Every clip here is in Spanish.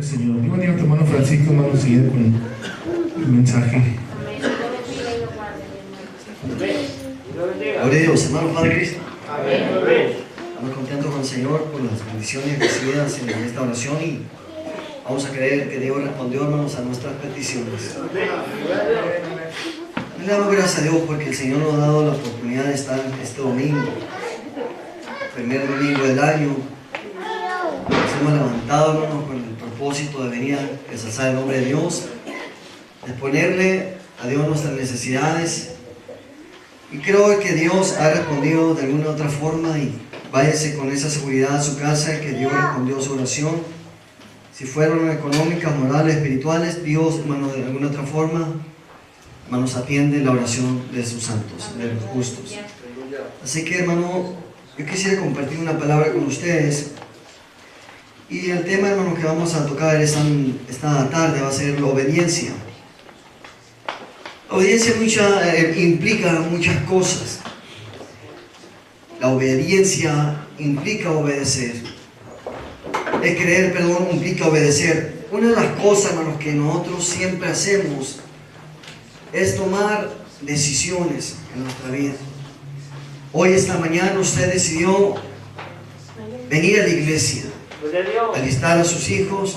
Gloria al Señor. Dios bendiga a tu hermano Francisco, hermano, sigue con el mensaje. Gloria a Dios, hermano Padre Cristo. Amén. Estamos contentos con el Señor por las bendiciones recibidas en esta oración y vamos a creer que Dios respondió, hermanos, a nuestras peticiones. Le damos gracias a Dios porque el Señor nos ha dado la oportunidad de estar este domingo, primer domingo del año. Nos hemos levantado, hermanos, con el propósito de venir a exaltar el nombre de Dios, de ponerle a Dios nuestras necesidades. Y creo que Dios ha respondido de alguna u otra forma y váyase con esa seguridad a su casa que Dios respondió a su oración. Si fueron económicas, morales, espirituales, Dios, hermano, de alguna otra forma, hermanos, atiende la oración de sus santos, de los justos. Así que, hermano, yo quisiera compartir una palabra con ustedes. Y el tema, hermano, que vamos a tocar esta tarde va a ser la obediencia. La obediencia implica muchas cosas. La obediencia implica obedecer. El creer, perdón, implica obedecer. Una de las cosas, hermanos, que nosotros siempre hacemos es tomar decisiones en nuestra vida. Hoy, esta mañana, usted decidió venir a la iglesia, alistar a sus hijos,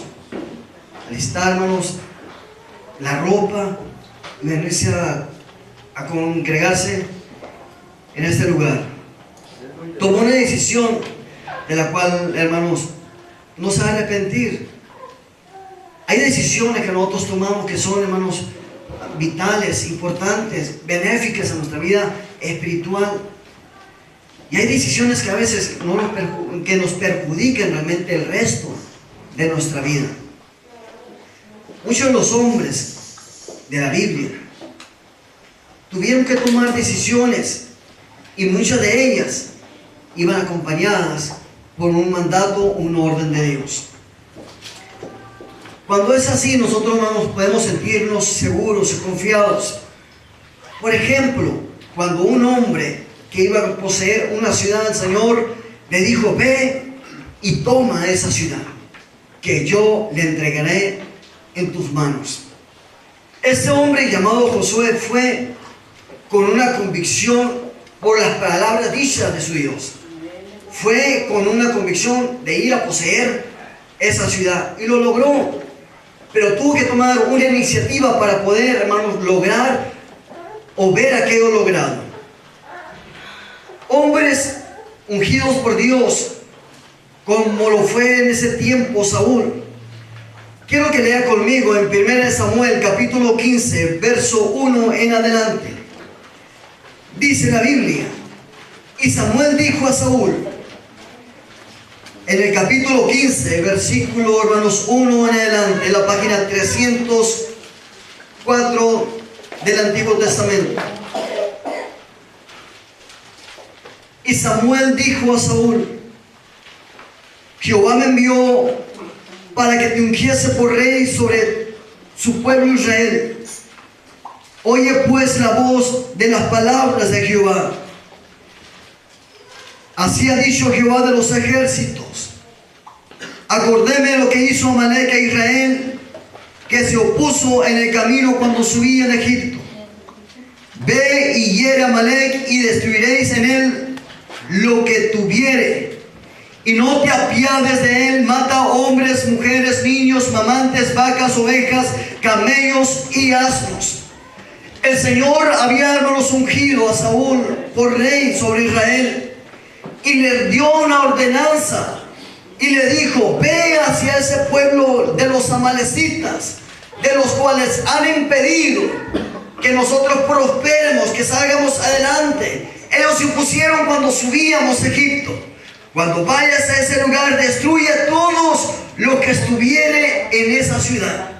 alistar, hermanos, la ropa, y venirse a congregarse en este lugar. Tomó una decisión de la cual, hermanos, no se va a arrepentir. Hay decisiones que nosotros tomamos que son, hermanos, vitales, importantes, benéficas a nuestra vida espiritual. Y hay decisiones que a veces que nos perjudican realmente el resto de nuestra vida. Muchos de los hombres de la Biblia tuvieron que tomar decisiones y muchas de ellas iban acompañadas por un mandato, un orden de Dios. Cuando es así, nosotros, hermanos, podemos sentirnos seguros y confiados. Por ejemplo, cuando un hombre que iba a poseer una ciudad, el Señor le dijo: ve y toma esa ciudad, que yo le entregaré en tus manos. Este hombre llamado Josué fue con una convicción por las palabras dichas de su Dios. Fue con una convicción de ir a poseer esa ciudad y lo logró. Pero tuvo que tomar una iniciativa para poder, hermanos, lograr o ver aquello logrado. Hombres ungidos por Dios, como lo fue en ese tiempo Saúl. Quiero que lea conmigo en 1 Samuel capítulo 15, verso 1 en adelante. Dice la Biblia: y Samuel dijo a Saúl, en el capítulo 15, versículo, hermanos, 1 en adelante, en la página 304 del Antiguo Testamento. Y Samuel dijo a Saúl: Jehová me envió para que te ungiese por rey sobre su pueblo Israel. Oye pues la voz de las palabras de Jehová. Así ha dicho Jehová de los ejércitos: acordéme lo que hizo Amalek a Israel, que se opuso en el camino cuando subía en Egipto. Ve y hiere a Amalek y destruiréis en él lo que tuviere, y no te apiades de él. Mata hombres, mujeres, niños, mamantes, vacas, ovejas, camellos y asnos. El Señor había, hermanos, ungido a Saúl por rey sobre Israel y le dio una ordenanza y le dijo: ve hacia ese pueblo de los amalecitas, de los cuales han impedido que nosotros prosperemos, que salgamos adelante. Ellos se opusieron cuando subíamos a Egipto. Cuando vayas a ese lugar, destruye a todos los que estuviere en esa ciudad,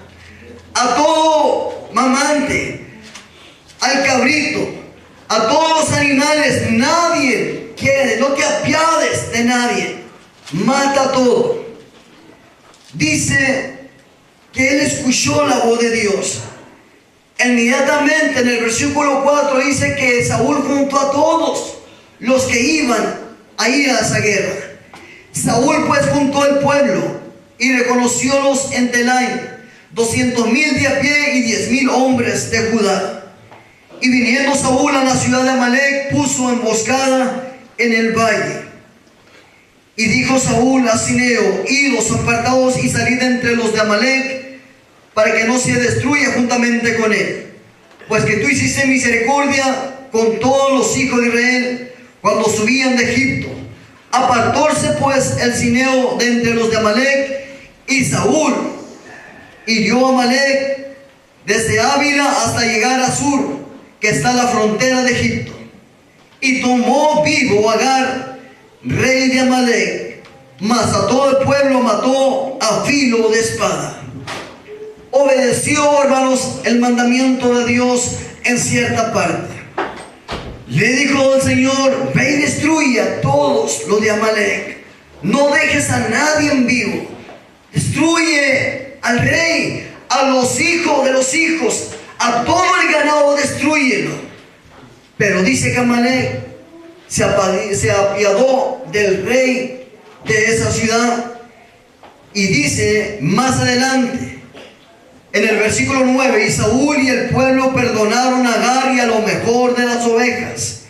a todo mamante, al cabrito, a todos los animales. Nadie quede, no te apiades de nadie, mata todo. Dice que él escuchó la voz de Dios. Inmediatamente en el versículo 4 dice que Saúl juntó a todos los que iban a ir a esa guerra. Saúl pues juntó el pueblo y reconociólos en Telaim, 200,000 de a pie y 10,000 hombres de Judá. Y viniendo Saúl a la ciudad de Amalec, puso emboscada en el valle. Y dijo Saúl a Cineo: idos, apartaos y salid entre los de Amalec, para que no se destruya juntamente con él. Pues que tú hiciste misericordia con todos los hijos de Israel cuando subían de Egipto. Apartóse pues el Cineo de entre los de Amalec, y Saúl hirió a Amalec desde Ávila hasta llegar a Sur, que está a la frontera de Egipto. Y tomó vivo a Agar, rey de Amalec, mas a todo el pueblo mató a filo de espada. Obedeció, hermanos, el mandamiento de Dios en cierta parte. Le dijo el Señor: ve y destruye a todos los de Amalec. No dejes a nadie en vivo. Destruye al rey, a los hijos de los hijos, a todo el ganado, destrúyelo. Pero dice que Amalec se apiadó del rey de esa ciudad. Y dice más adelante, en el versículo 9: y Saúl y el pueblo perdonaron a Agar y a lo mejor de las ovejas,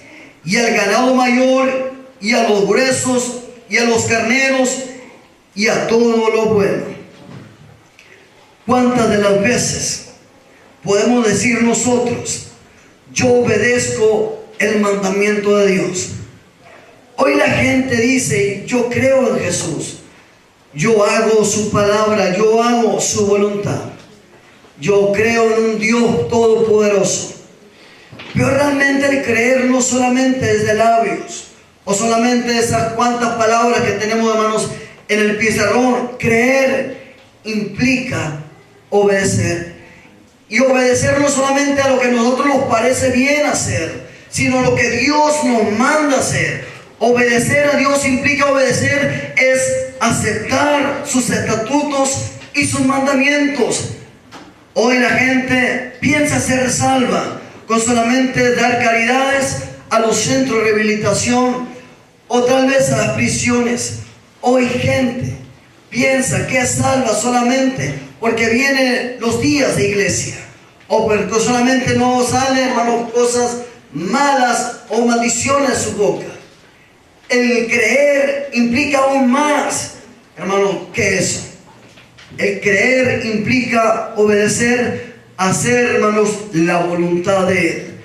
y al ganado mayor, y a los gruesos, y a los carneros, y a todo lo bueno. ¿Cuántas de las veces podemos decir nosotros: yo obedezco el mandamiento de Dios? Hoy la gente dice: yo creo en Jesús, yo hago su palabra, yo hago su voluntad, yo creo en un Dios todopoderoso. Pero realmente el creer no solamente es de labios, o solamente esas cuantas palabras que tenemos, hermanos, en el pizarrón. Creer implica obedecer. Y obedecer no solamente a lo que a nosotros nos parece bien hacer, sino a lo que Dios nos manda hacer. Obedecer a Dios implica obedecer, es aceptar sus estatutos y sus mandamientos. Hoy la gente piensa ser salva con solamente dar caridades a los centros de rehabilitación o tal vez a las prisiones. Hoy gente piensa que es salva solamente porque vienen los días de iglesia, o porque solamente no salen, hermanos, cosas malas o maldiciones de su boca. El creer implica aún más, hermano, que eso. El creer implica obedecer, hacer, hermanos, la voluntad de Él.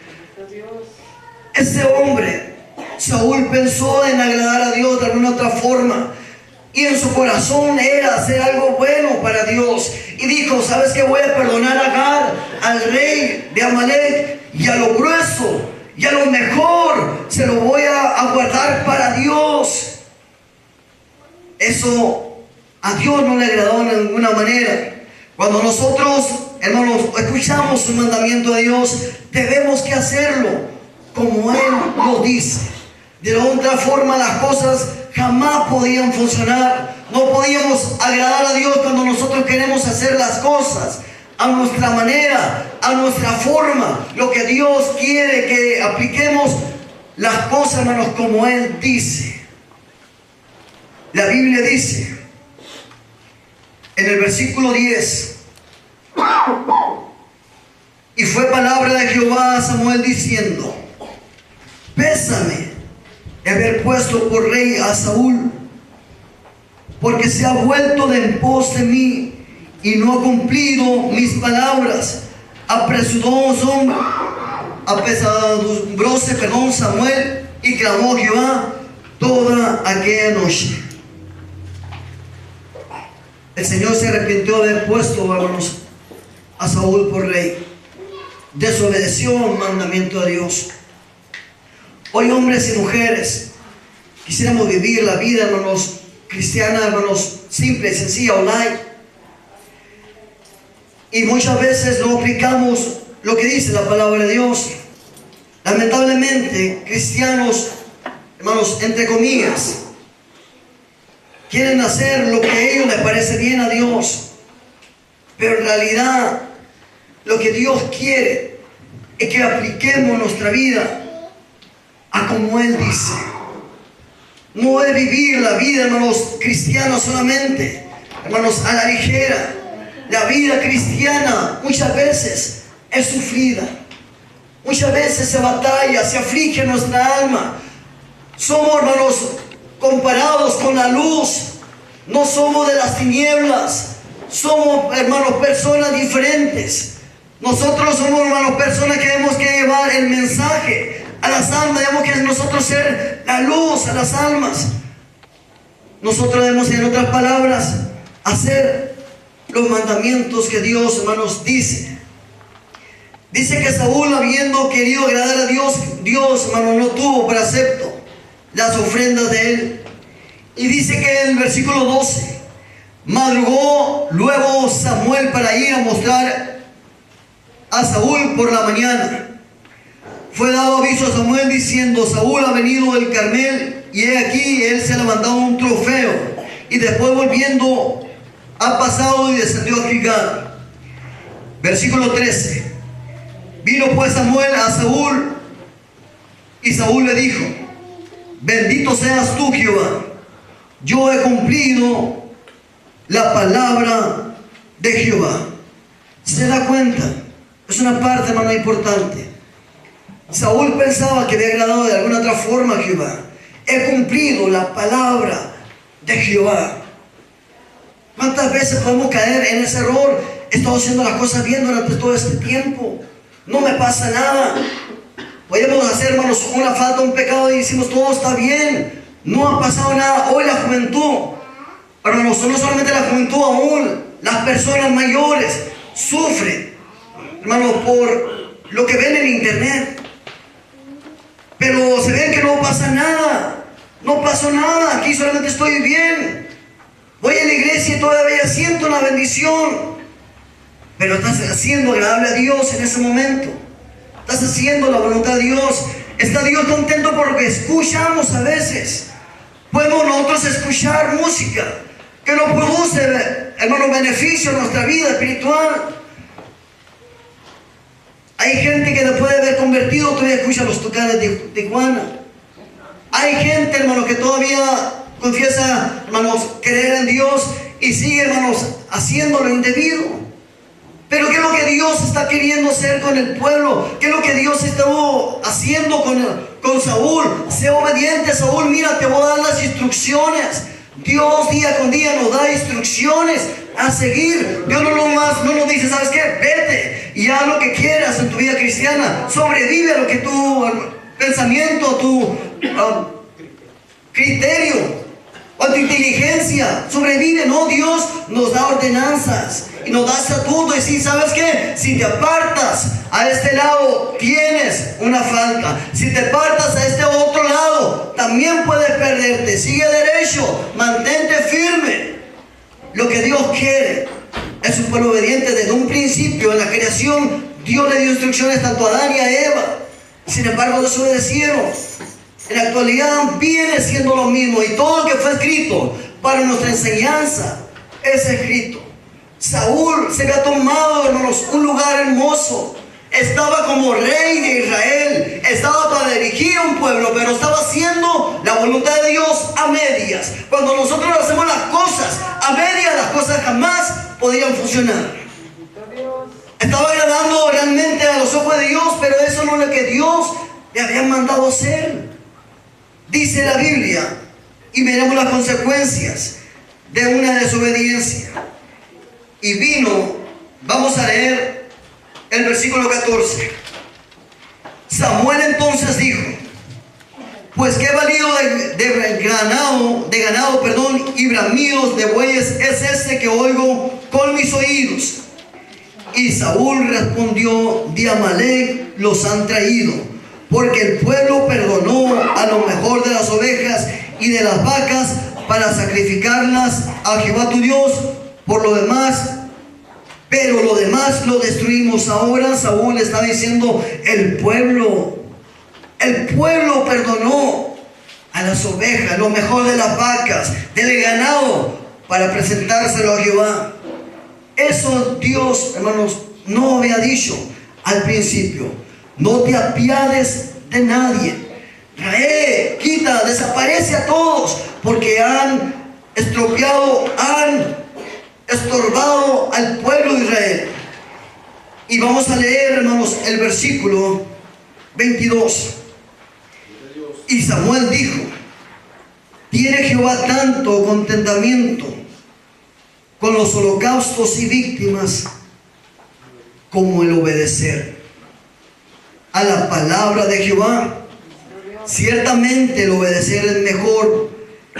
Ese hombre, Saúl, pensó en agradar a Dios de alguna otra forma, y en su corazón era hacer algo bueno para Dios. Y dijo: ¿sabes qué? Voy a perdonar a Agar, al rey de Amalek, y a lo grueso y a lo mejor se lo voy a guardar para Dios. Eso a Dios no le agradó de ninguna manera. Cuando nosotros, hermanos, escuchamos un mandamiento de Dios, debemos que hacerlo como Él nos dice. De otra forma las cosas jamás podían funcionar. No podíamos agradar a Dios cuando nosotros queremos hacer las cosas a nuestra manera, a nuestra forma. Lo que Dios quiere que apliquemos las cosas, hermanos, como Él dice. La Biblia dice en el versículo 10: y fue palabra de Jehová a Samuel diciendo: pésame de haber puesto por rey a Saúl, porque se ha vuelto de en pos de mí y no ha cumplido mis palabras. Apresuróse Samuel y clamó Jehová toda aquella noche. El Señor se arrepintió de haber puesto, hermanos, a Saúl por rey. Desobedeció el mandamiento de Dios. Hoy, hombres y mujeres, quisiéramos vivir la vida, hermanos, cristiana, hermanos, simple, sencilla, online. Y muchas veces no aplicamos lo que dice la palabra de Dios. Lamentablemente, cristianos, hermanos, entre comillas, quieren hacer lo que a ellos les parece bien a Dios. Pero en realidad, lo que Dios quiere es que apliquemos nuestra vida a como Él dice. No es vivir la vida, hermanos, cristiana solamente, hermanos, a la ligera. La vida cristiana muchas veces es sufrida. Muchas veces se batalla, se aflige nuestra alma. Somos, hermanos, comparados con la luz. No somos de las tinieblas. Somos, hermanos, personas diferentes. Nosotros somos, hermanos, personas que tenemos que llevar el mensaje a las almas. Debemos que nosotros ser la luz a las almas. Nosotros debemos, en otras palabras, hacer los mandamientos que Dios, hermanos, dice. Dice que Saúl, habiendo querido agradar a Dios, hermanos, no tuvo por acepto las ofrendas de él. Y dice que en el versículo 12, madrugó luego Samuel para ir a mostrar a Saúl por la mañana. Fue dado aviso a Samuel diciendo: Saúl ha venido del Carmel, y he aquí, él se ha levantado un trofeo. Y después, volviendo, ha pasado y descendió a Gilgal. Versículo 13. Vino pues Samuel a Saúl, y Saúl le dijo: bendito seas tú, Jehová, yo he cumplido la palabra de Jehová. ¿Se da cuenta? Es una parte, hermano, importante. Saúl pensaba que había agradado de alguna otra forma a Jehová. He cumplido la palabra de Jehová. ¿Cuántas veces podemos caer en ese error? He estado haciendo las cosas bien durante todo este tiempo. No me pasa nada. Podemos hacer, hermanos, una falta, un pecado, y decimos todo está bien. No ha pasado nada. Hoy la juventud, hermanos, no solamente la juventud, aún las personas mayores sufren, hermanos, por lo que ven en internet. Pero se ven que no pasa nada. No pasó nada. Aquí solamente estoy bien. Voy a la iglesia y todavía siento una bendición. Pero estás haciendo agradable a Dios en ese momento. Estás haciendo la voluntad de Dios. Está Dios contento porque escuchamos a veces. Podemos nosotros escuchar música que nos produce, hermano, beneficio en nuestra vida espiritual. Hay gente que después de haber convertido todavía escucha los tucanes de Tijuana. Hay gente, hermano, que todavía confiesa, hermanos, creer en Dios y sigue, hermanos, haciendo lo indebido. Pero ¿qué es lo que Dios está queriendo hacer con el pueblo? ¿Qué es lo que Dios estuvo haciendo con Saúl? Sé obediente, Saúl. Mira, te voy a dar las instrucciones. Dios día con día nos da instrucciones a seguir. Dios no nos dice: ¿sabes qué? Vete y haz lo que quieras en tu vida cristiana. Sobrevive a lo que tu pensamiento, tu criterio o tu inteligencia sobrevive. No, Dios nos da ordenanzas y nos da estatutos. Y si, ¿sabes qué? Si te apartas a este lado, tienes una falta. Si te apartas a este otro lado, también puedes perderte. Sigue derecho, mantente firme. Lo que Dios quiere es un pueblo obediente. Desde un principio, en la creación, Dios le dio instrucciones tanto a Adán y a Eva. Sin embargo, desobedecieron. En la actualidad viene siendo lo mismo, y todo lo que fue escrito para nuestra enseñanza es escrito. Saúl se había tomado, hermanos, un lugar hermoso. Estaba como rey de Israel, estaba para dirigir un pueblo, pero estaba haciendo la voluntad de Dios a medias. Cuando nosotros hacemos las cosas a medias, las cosas jamás podían funcionar. Estaba agradando realmente a los ojos de Dios, pero eso no es lo que Dios le había mandado hacer. Dice la Biblia, y veremos las consecuencias de una desobediencia. Y vino, vamos a leer el versículo 14. Samuel entonces dijo: pues qué valido de ganado, y bramidos de bueyes es este que oigo con mis oídos. Y Saúl respondió: de Amalec los han traído, porque el pueblo perdonó a lo mejor de las ovejas y de las vacas para sacrificarlas a Jehová tu Dios. Por lo demás, pero lo demás lo destruimos. Ahora Saúl estaba diciendo: el pueblo perdonó a las ovejas, lo mejor de las vacas, del ganado, para presentárselo a Jehová. Eso Dios, hermanos, no había dicho al principio. No te apiades de nadie. Trae, quita, desaparece a todos, porque han estropeado, han estorbado al pueblo de Israel. Y vamos a leer, hermanos, el versículo 22. Y Samuel dijo: tiene Jehová tanto contentamiento con los holocaustos y víctimas como el obedecer a la palabra de Jehová. Ciertamente el obedecer es mejor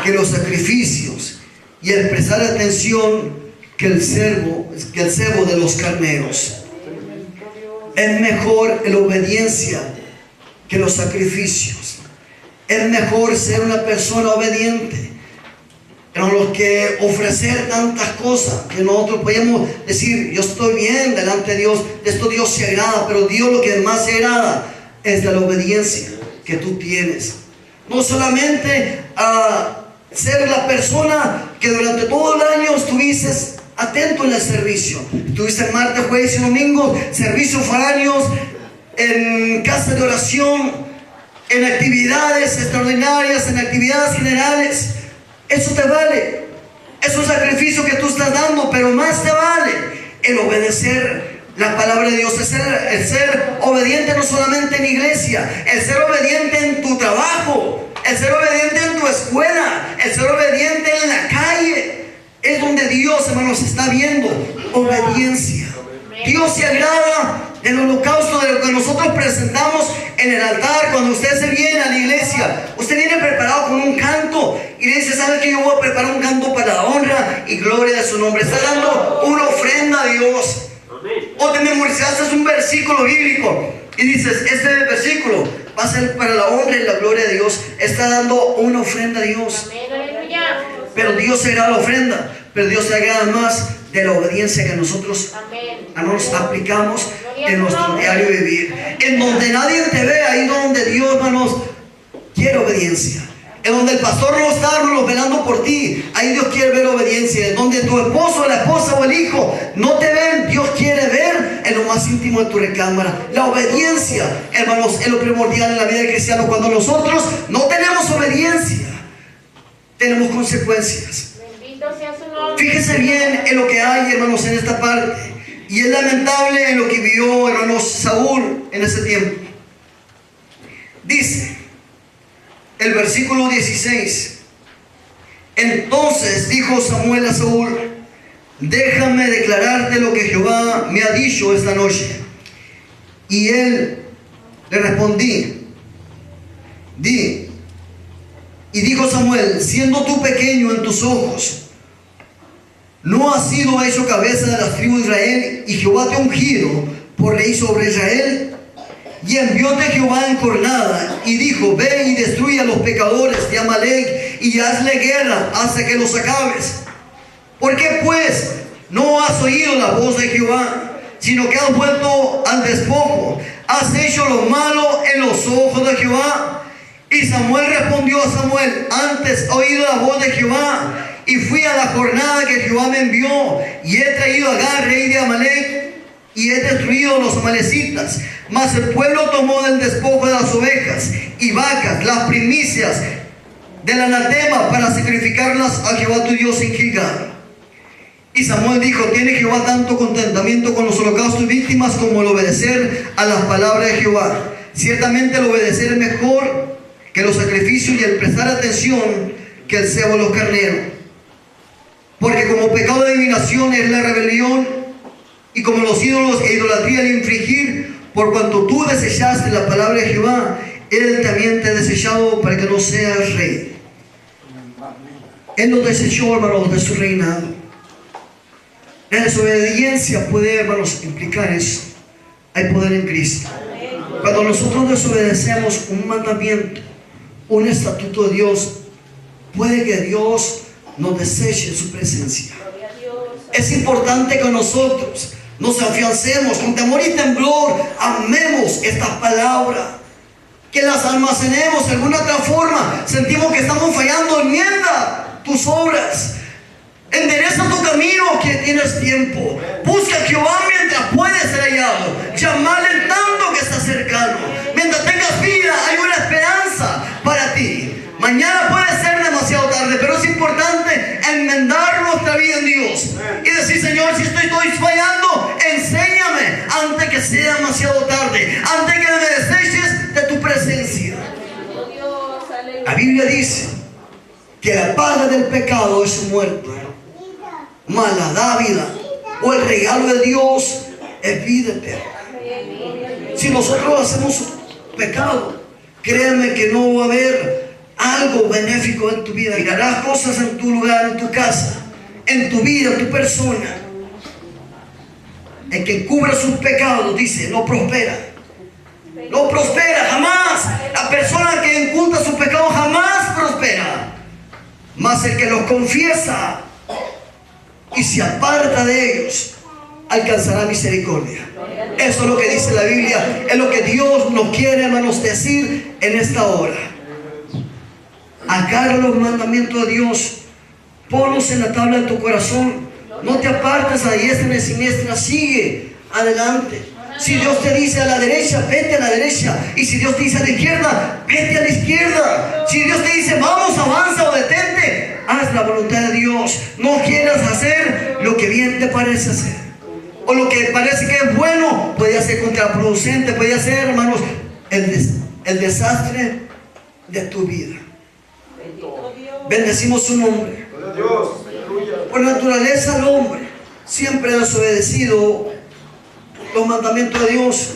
que los sacrificios, y el prestar atención que el cebo de los carneros. Es mejor la obediencia que los sacrificios. Es mejor ser una persona obediente en los que ofrecer tantas cosas que nosotros podemos decir: yo estoy bien delante de Dios, de esto Dios se agrada. Pero Dios lo que más se agrada es de la obediencia que tú tienes. No solamente a ser la persona que durante todo el año estuviste atento en el servicio. Estuviste martes, jueves y domingo, servicios foráneos, en casa de oración, en actividades extraordinarias, en actividades generales. Eso te vale. Es un sacrificio que tú estás dando, pero más te vale el obedecer la palabra de Dios, el ser obediente no solamente en iglesia, el ser obediente en tu trabajo, el ser obediente en tu escuela, el ser obediente en la calle. Es donde Dios, hermanos, está viendo obediencia. Dios se agrada del holocausto, de lo que nosotros presentamos en el altar. Cuando usted se viene a la iglesia, usted viene preparado con un canto y le dice: ¿sabe que yo voy a preparar un canto para la honra y gloria de su nombre? Está dando una ofrenda a Dios. O te memorizaste un versículo bíblico y dices: este versículo va a ser para la honra y la gloria de Dios. Está dando una ofrenda a Dios. Pero Dios se agrada la ofrenda, pero Dios se agrada más de la obediencia que nosotros nos aplicamos en nuestro diario vivir. En donde nadie te ve, ahí donde Dios, hermanos, quiere obediencia. En donde el pastor no está, hermanos, velando por ti, ahí Dios quiere ver obediencia. En donde tu esposo, la esposa o el hijo no te ven, Dios quiere ver en lo más íntimo de tu recámara. La obediencia, hermanos, es lo primordial en la vida del cristiano. Cuando nosotros no tenemos obediencia, tenemos consecuencias. Fíjese bien en lo que hay, hermanos, en esta parte. Y es lamentable en lo que vivió, hermanos, Saúl en ese tiempo. Dice el versículo 16: entonces dijo Samuel a Saúl: déjame declararte lo que Jehová me ha dicho esta noche. Y él le respondí: di. Y dijo Samuel: siendo tú pequeño en tus ojos, no has sido hecho cabeza de las tribus de Israel, y Jehová te ha ungido por rey sobre Israel. Y envióte Jehová en jornada y dijo: ve y destruye a los pecadores de Amalek y hazle guerra hasta que los acabes. ¿Por qué pues no has oído la voz de Jehová, sino que has vuelto al despojo? ¿Has hecho lo malo en los ojos de Jehová? Y Samuel respondió a Samuel: antes he oído la voz de Jehová y fui a la jornada que Jehová me envió, y he traído a Agag, rey de Amalek, y he destruido a los amalecitas. Mas el pueblo tomó del despojo de las ovejas y vacas las primicias del anatema para sacrificarlas a Jehová tu Dios en Gilgal. Y Samuel dijo: tiene Jehová tanto contentamiento con los holocaustos y víctimas como el obedecer a las palabras de Jehová. Ciertamente el obedecer es mejor que los sacrificios, y el prestar atención que el cebo de los carneros. Porque como pecado de adivinación es la rebelión, y como los ídolos e idolatría el infringir, por cuanto tú desechaste la palabra de Jehová, Él también te ha desechado para que no seas rey. Él nos desechó, hermanos, de su reinado. La desobediencia puede, hermanos, implicar eso. Hay poder en Cristo. Cuando nosotros desobedecemos un mandamiento, un estatuto de Dios, puede que Dios nos deseche en su presencia. Es importante que nosotros nos afiancemos con temor y temblor, amemos estas palabras, que las almacenemos de alguna otra forma. Sentimos que estamos fallando, enmienda tus obras, endereza tu camino que tienes tiempo. Busca a Jehová mientras puede ser hallado, llamale tanto que está cercano. Mientras tengas vida hay una esperanza para ti. Mañana puede ser demasiado tarde, pero es importante enmendar nuestra vida en Dios y decir: que sea demasiado tarde, antes que me deseches de tu presencia. La Biblia dice que la paga del pecado es muerte, mas la dávila o el regalo de Dios es vida eterna. Si nosotros hacemos pecado, créeme que no va a haber algo benéfico en tu vida. Mirarás cosas en tu lugar, en tu casa, en tu vida, en tu persona. El que cubra sus pecados, dice, no prospera. No prospera, jamás. La persona que oculta sus pecados jamás prospera. Mas el que los confiesa y se aparta de ellos, alcanzará misericordia. Eso es lo que dice la Biblia. Es lo que Dios nos quiere, hermanos, decir en esta hora. Agarra los mandamientos de Dios, ponlos en la tabla de tu corazón. No te apartes a diestra ni a siniestra, sigue adelante. Si Dios te dice a la derecha, vete a la derecha. Y si Dios te dice a la izquierda, vete a la izquierda. Si Dios te dice, vamos, avanza o detente, haz la voluntad de Dios. No quieras hacer lo que bien te parece hacer, o lo que parece que es bueno, puede ser contraproducente, puede ser, hermanos, el desastre de tu vida. Bendecimos su nombre. Por naturaleza el hombre siempre ha desobedecido los mandamientos de Dios.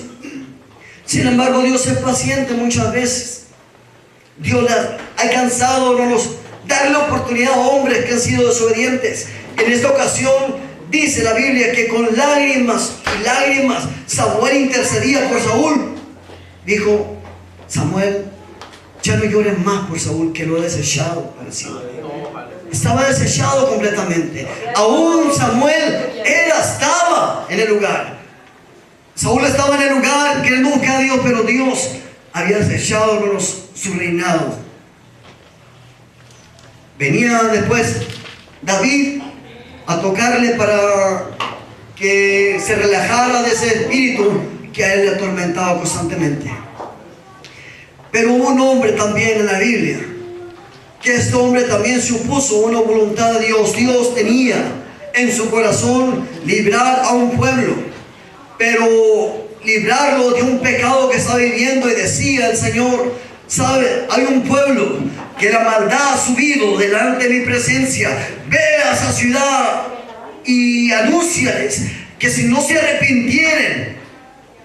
Sin embargo, Dios es paciente muchas veces. Dios ha alcanzado, hermanos, darle oportunidad a hombres que han sido desobedientes. En esta ocasión dice la Biblia que con lágrimas y lágrimas Samuel intercedía por Saúl. Dijo Samuel, ya no llores más por Saúl, que lo he desechado para siempre. Estaba desechado completamente. Aún Samuel estaba en el lugar. Saúl estaba en el lugar queriendo buscar a Dios, pero Dios había desechado, hermanos, su reinado. Venía después David a tocarle para que se relajara de ese espíritu que a él le atormentaba constantemente. Pero hubo un hombre también en la Biblia, que este hombre también se opuso a una voluntad de Dios. Dios tenía en su corazón librar a un pueblo, pero librarlo de un pecado que estaba viviendo. Y decía el Señor, ¿sabe? Hay un pueblo que la maldad ha subido delante de mi presencia. Ve a esa ciudad y anúnciales que si no se arrepintieren,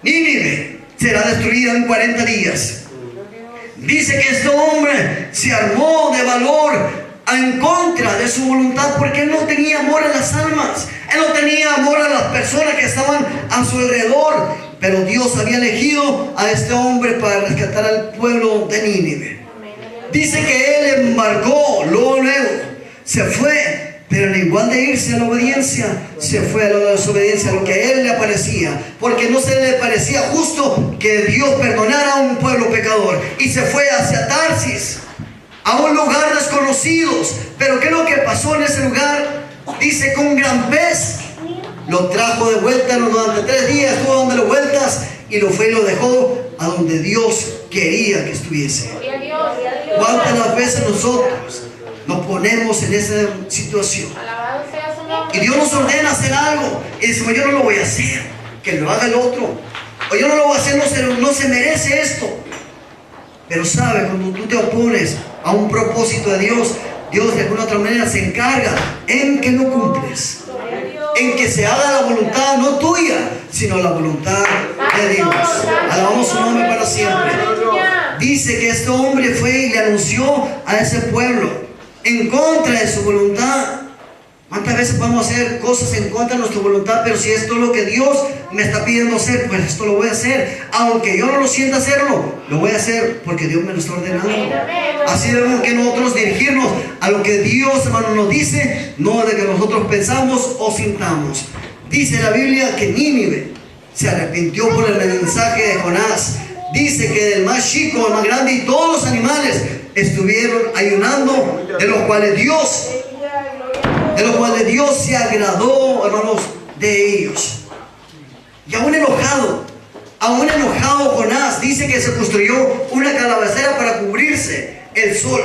Nínive será destruida en 40 días. Dice que este hombre se armó de valor en contra de su voluntad, porque él no tenía amor a las almas, él no tenía amor a las personas que estaban a su alrededor. Pero Dios había elegido a este hombre para rescatar al pueblo de Nínive. Dice que él embarcó, luego se fue. Pero al igual de irse a la obediencia, se fue a la desobediencia, a lo que a él le parecía, porque no se le parecía justo que Dios perdonara a un pueblo pecador. Y se fue hacia Tarsis, a un lugar desconocido. Pero ¿qué es lo que pasó en ese lugar? Dice que un gran pez lo trajo de vuelta durante 3 días, estuvo dándole vueltas y lo fue y lo dejó a donde Dios quería que estuviese. ¿Cuántas las veces nosotros nos ponemos en esa situación? Y Dios nos ordena hacer algo y decimos, yo no lo voy a hacer, que lo haga el otro. O yo no lo voy a hacer, no se merece esto. Pero sabe, cuando tú te opones a un propósito de Dios, Dios de alguna otra manera se encarga en que no cumples, en que se haga la voluntad no tuya, sino la voluntad de Dios. Alabamos su nombre para siempre. Dice que este hombre fue y le anunció a ese pueblo en contra de su voluntad. ¿Cuántas veces podemos hacer cosas en contra de nuestra voluntad? Pero si esto es lo que Dios me está pidiendo hacer, pues esto lo voy a hacer. Aunque yo no lo sienta hacerlo, lo voy a hacer porque Dios me lo está ordenando. Así debemos que nosotros dirigirnos a lo que Dios, hermano, nos dice, no de que nosotros pensamos o sintamos. Dice la Biblia que Nínive se arrepintió por el mensaje de Jonás. Dice que del más chico al más grande y todos los animales estuvieron ayunando, de los cuales Dios se agradó, hermanos, de ellos. Y aún enojado Jonás, dice que se construyó una calabacera para cubrirse el sol.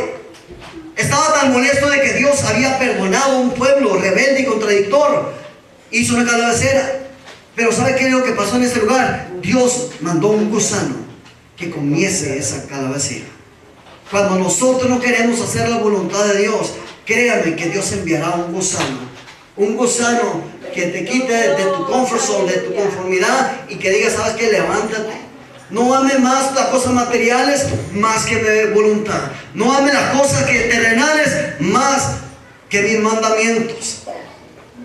Estaba tan molesto de que Dios había perdonado a un pueblo rebelde y contradictor. Hizo una calabacera Pero ¿sabe qué es lo que pasó en ese lugar? Dios mandó un gusano que comiese esa calabacera. Cuando nosotros no queremos hacer la voluntad de Dios, créame que Dios enviará un gusano que te quite de tu comfort zone, de tu conformidad, y que diga, ¿sabes qué? Levántate. No ame más las cosas materiales más que mi voluntad. No ame las cosas terrenales más que mis mandamientos.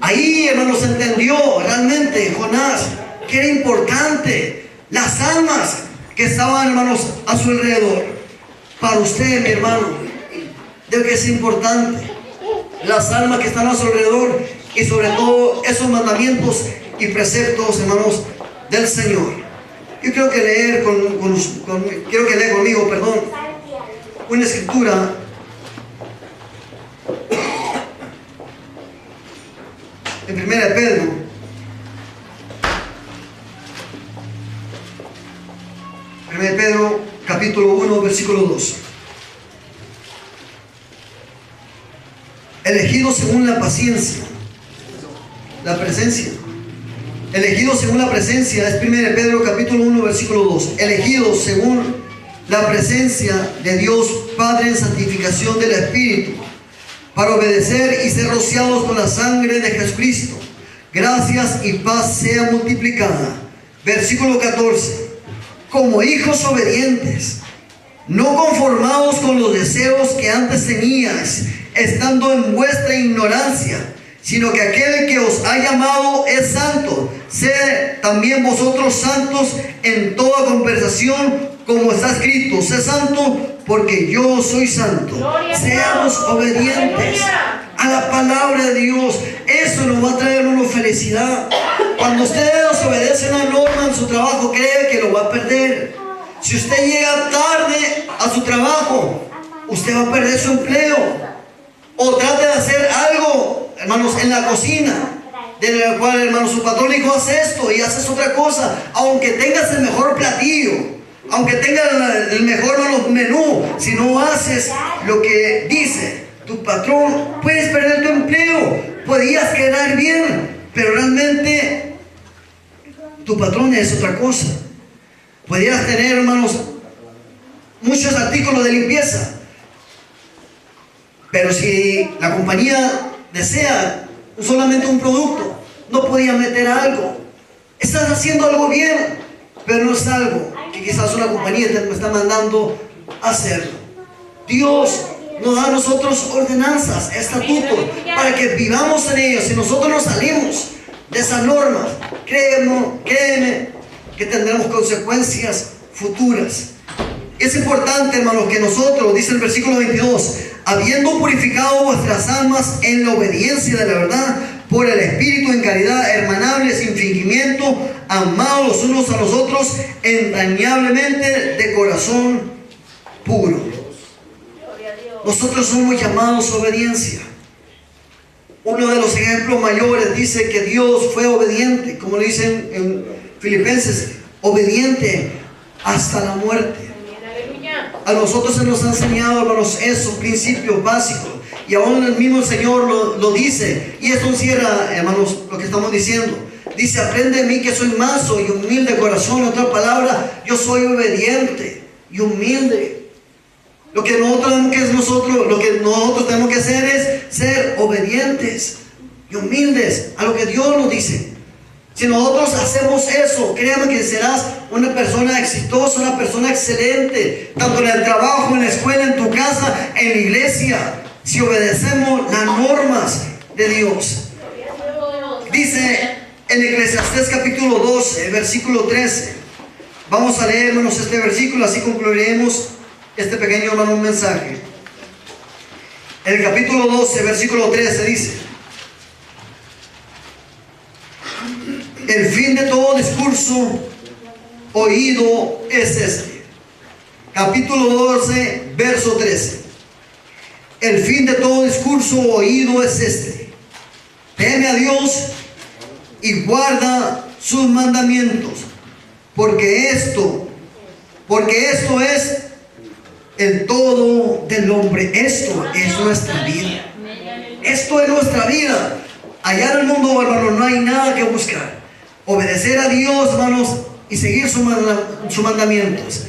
Ahí, hermanos, entendió realmente Jonás que era importante las almas que estaban, hermanos, a su alrededor. Para usted, mi hermano, debe que es importante las almas que están a su alrededor, y sobre todo esos mandamientos y preceptos, hermanos, del Señor. Yo quiero que leer conmigo, una escritura en 1 Pedro, capítulo 1, versículo 2. Elegidos según la paciencia, la presencia. Elegidos según la presencia, es 1 Pedro capítulo 1, versículo 2. Elegidos según la presencia de Dios Padre en santificación del Espíritu, para obedecer y ser rociados con la sangre de Jesucristo. Gracias y paz sea multiplicada. Versículo 14. Como hijos obedientes, no conformados con los deseos que antes teníais, estando en vuestra ignorancia, sino que aquel que os ha llamado es santo. Sed también vosotros santos en toda conversación, como está escrito: sé santo porque yo soy santo. Seamos obedientes a la palabra de Dios. Eso nos va a traer una felicidad. Cuando usted desobedece una norma en su trabajo, cree que lo va a perder. Si usted llega tarde a su trabajo, usted va a perder su empleo. O trate de hacer algo, hermanos, en la cocina, de la cual, hermanos, su patrón dijo: haz esto y haces otra cosa. Aunque tengas el mejor platillo, aunque tengas el mejor, hermanos, menú, si no haces lo que dice tu patrón, puedes perder tu empleo. Podías quedar bien, pero realmente tu patrón es otra cosa. Podías tener, hermanos, muchos artículos de limpieza, pero si la compañía desea solamente un producto, no podía meter algo. Estás haciendo algo bien, pero no es algo que quizás una compañía te está mandando a hacerlo. Dios nos da a nosotros ordenanzas, estatutos, para que vivamos en ellos. Si nosotros nos salimos de esas normas, créeme que tendremos consecuencias futuras. Es importante, hermanos, que nosotros, dice el versículo 22, habiendo purificado vuestras almas en la obediencia de la verdad, por el Espíritu en caridad hermanable, sin fingimiento, amados los unos a los otros, entrañablemente de corazón puro. Nosotros somos llamados a obediencia. Uno de los ejemplos mayores dice que Dios fue obediente, como le dicen en Filipenses, obediente hasta la muerte. A nosotros se nos ha enseñado, hermanos, esos principios básicos, y aún el mismo Señor lo dice, y esto encierra, hermanos, lo que estamos diciendo. Dice: aprende de mí que soy manso y humilde de corazón. En otra palabra, yo soy obediente y humilde. Lo que nosotros tenemos que hacer es ser obedientes y humildes a lo que Dios nos dice. Si nosotros hacemos eso, créame que serás una persona exitosa, una persona excelente, tanto en el trabajo, en la escuela, en tu casa, en la iglesia, si obedecemos las normas de Dios. Dice en Eclesiastés capítulo 12, versículo 13. Vamos a leer, hermanos, este versículo, así concluiremos este pequeño, hermano, mensaje. En el capítulo 12, versículo 13 dice: el fin de todo discurso oído es este. Capítulo 12, verso 13. El fin de todo discurso oído es este: teme a Dios y guarda sus mandamientos, porque esto es el todo del hombre. Esto es nuestra vida. Esto es nuestra vida. Allá en el mundo, hermano, no hay nada que buscar. Obedecer a Dios, hermanos, y seguir sus mandamientos.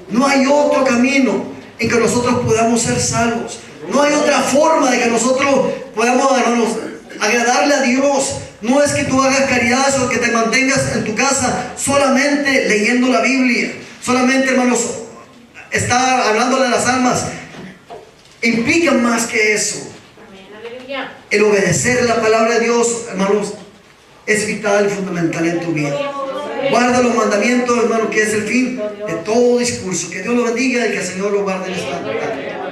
No hay otro camino en que nosotros podamos ser salvos. No hay otra forma de que nosotros podamos, hermanos, agradarle a Dios. No es que tú hagas caridad o que te mantengas en tu casa solamente leyendo la Biblia. Solamente, hermanos, estar hablándole a las almas. Implica más que eso. El obedecer la palabra de Dios, hermanos, es vital y fundamental en tu vida. Guarda los mandamientos, hermanos, que es el fin de todo discurso. Que Dios lo bendiga y que el Señor lo guarde en esta tarde.